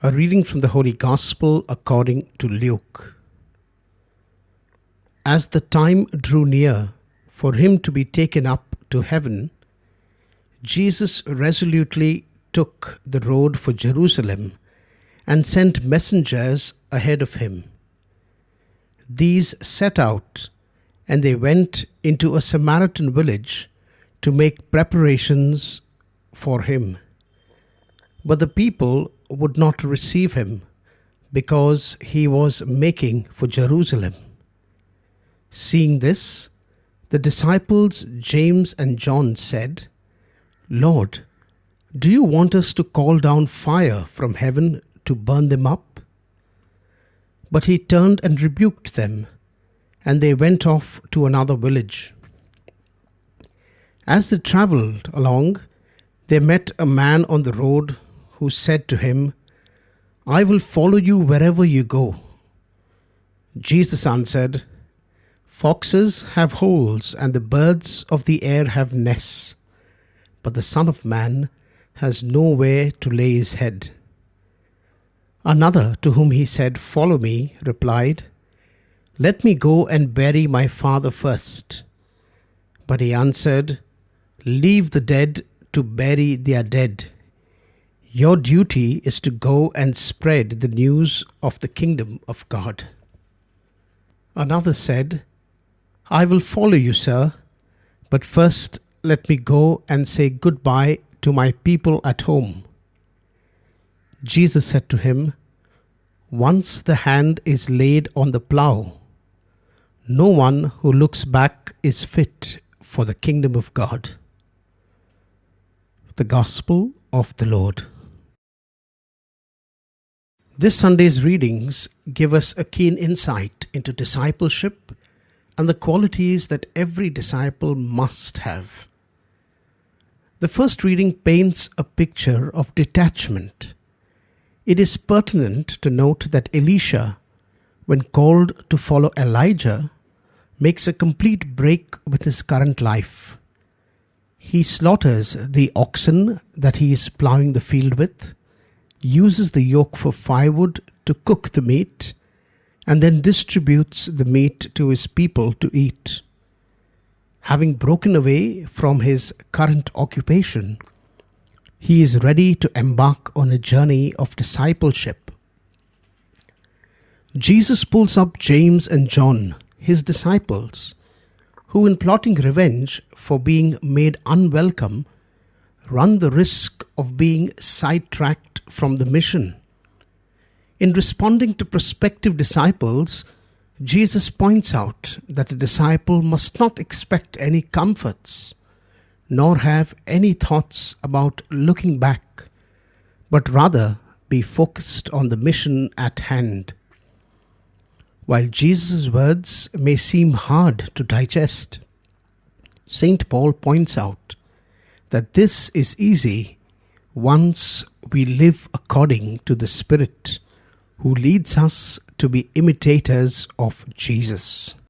A reading from the Holy Gospel according to Luke. As the time drew near for him to be taken up to heaven, Jesus resolutely took the road for Jerusalem and sent messengers ahead of him. These set out, and they went into a Samaritan village to make preparations for him. But the people would not receive him, because he was making for Jerusalem. Seeing this, the disciples James and John said, "Lord, do you want us to call down fire from heaven to burn them up?" But he turned and rebuked them, and they went off to another village. As they travelled along, they met a man on the road who said to him, "I will follow you wherever you go." Jesus answered, "Foxes have holes, and the birds of the air have nests, but the Son of Man has nowhere to lay his head." Another, to whom he said, "Follow me," replied, "Let me go and bury my father first." But he answered, "Leave the dead to bury their dead. Your duty is to go and spread the news of the kingdom of God." Another said, "I will follow you, sir, but first let me go and say goodbye to my people at home." Jesus said to him, "Once the hand is laid on the plough, no one who looks back is fit for the kingdom of God." The Gospel of the Lord. This Sunday's readings give us a keen insight into discipleship and the qualities that every disciple must have. The first reading paints a picture of detachment. It is pertinent to note that Elisha, when called to follow Elijah, makes a complete break with his current life. He slaughters the oxen that he is ploughing the field with, uses the yoke for firewood to cook the meat, and then distributes the meat to his people to eat. Having broken away from his current occupation, he is ready to embark on a journey of discipleship. Jesus pulls up James and John, his disciples, who, in plotting revenge for being made unwelcome, run the risk of being sidetracked from the mission. In responding to prospective disciples, Jesus points out that a disciple must not expect any comforts, nor have any thoughts about looking back, but rather be focused on the mission at hand. While Jesus' words may seem hard to digest, St. Paul points out that this is easy once we live according to the Spirit who leads us to be imitators of Jesus.